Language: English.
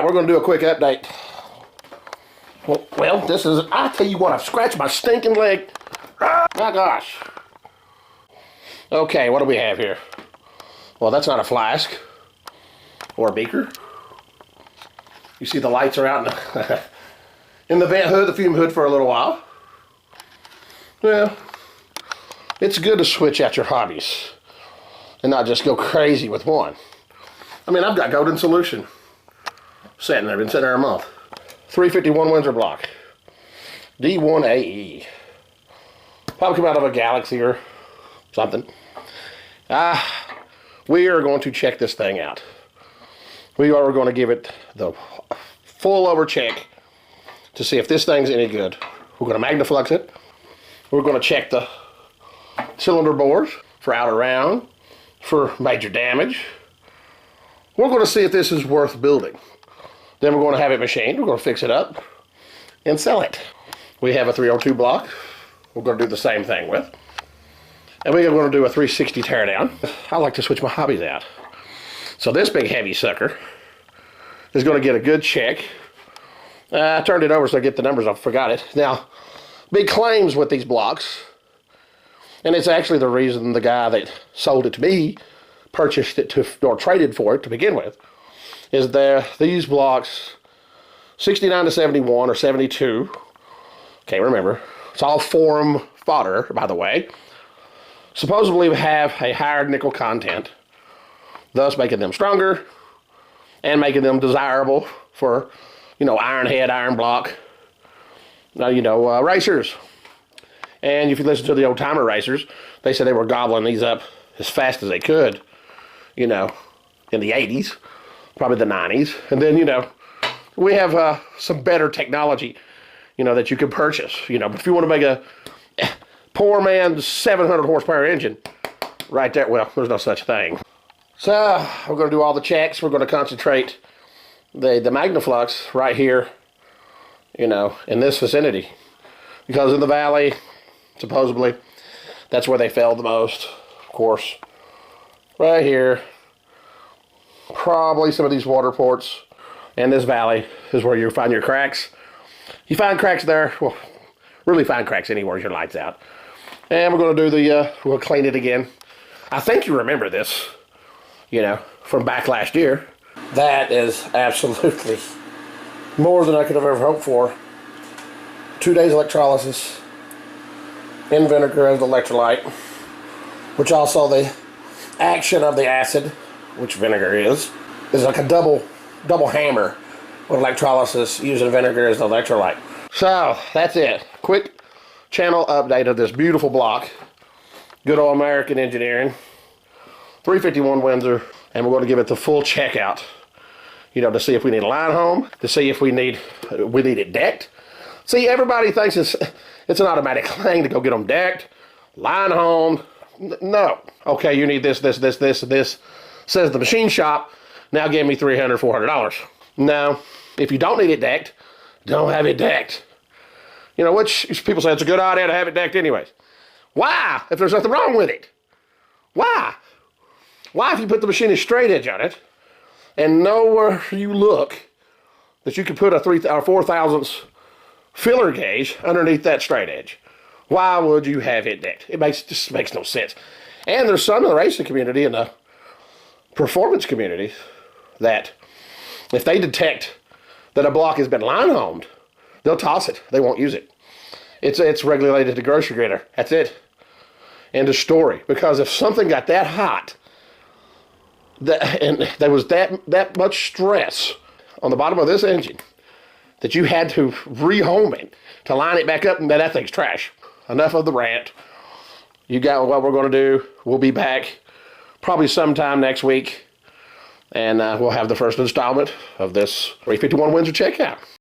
right, we're going to do a quick update. Well, this is, I tell you what, I've scratched my stinking leg. Oh, my gosh. Okay, what do we have here? Well, that's not a flask or a beaker. You see the lights are out in the vent hood, the fume hood for a little while. Well, it's good to switch out your hobbies and not just go crazy with one. I mean, I've got Golden Solution sitting there, been sitting there a month. 351 Windsor block, D1AE. Probably come out of a Galaxy or something. We are going to check this thing out. We are going to give it the full over check to see if this thing's any good. We're going to Magnaflux it. We're going to check the cylinder bores for out of round, for major damage. We're going to see if this is worth building. Then we're going to have it machined. We're going to fix it up and sell it. We have a 302 block we're going to do the same thing with. And we're going to do a 360 teardown. I like to switch my hobbies out. So this big heavy sucker is going to get a good check. I turned it over so I get the numbers. I forgot it. Now, big claims with these blocks, and it's actually the reason the guy that sold it to me purchased it to, or traded for it to begin with, is these blocks 69 to 71 or 72, can't remember, it's all forum fodder, by the way, supposedly have a higher nickel content, thus making them stronger and making them desirable for, you know, iron head, iron block, racers. And if you listen to the old timer racers, they said they were gobbling these up as fast as they could, in the 80s, probably the 90s. And then, we have some better technology, that you can purchase. If you want to make a poor man's 700 horsepower engine, right there, well, there's no such thing. So, we're going to do all the checks. We're going to concentrate the Magnaflux right here, in this vicinity. Because in the valley, supposedly, that's where they failed the most, of course. Right here, probably some of these water ports, and this valley is where you find your cracks. You find cracks there, well, really find cracks anywhere your light's out. And we're going to do we'll clean it again. I think you remember this, from back last year. That is absolutely more than I could have ever hoped for. 2 days electrolysis in vinegar as the electrolyte, which also the action of the acid, which vinegar is like a double hammer with electrolysis using vinegar as the electrolyte. So that's it. Quick channel update of this beautiful block. Good old American engineering. 351 Windsor, and we're going to give it the full checkout. To see if we need a line home, to see if we need it decked. See, everybody thinks it's an automatic thing to go get them decked, line home. No. Okay, you need this, says the machine shop. Now give me $300, $400. No, if you don't need it decked, don't have it decked. Which people say it's a good idea to have it decked anyways. Why? If there's nothing wrong with it. Why? Why, if you put the machinist straight edge on it, and nowhere you look that you can put a 3 or 4 thousandths filler gauge underneath that straight edge? Why would you have it decked? It just makes no sense. And there's some in the racing community and the performance community that if they detect that a block has been line homed, they'll toss it. They won't use it. It's regulated to grocery grader. That's it. End of story. Because if something got that hot, and there was that much stress on the bottom of this engine that you had to rehome it to line it back up, and that thing's trash. Enough of the rant. You got what we're going to do. We'll be back probably sometime next week, and we'll have the first installment of this 351 Windsor checkout.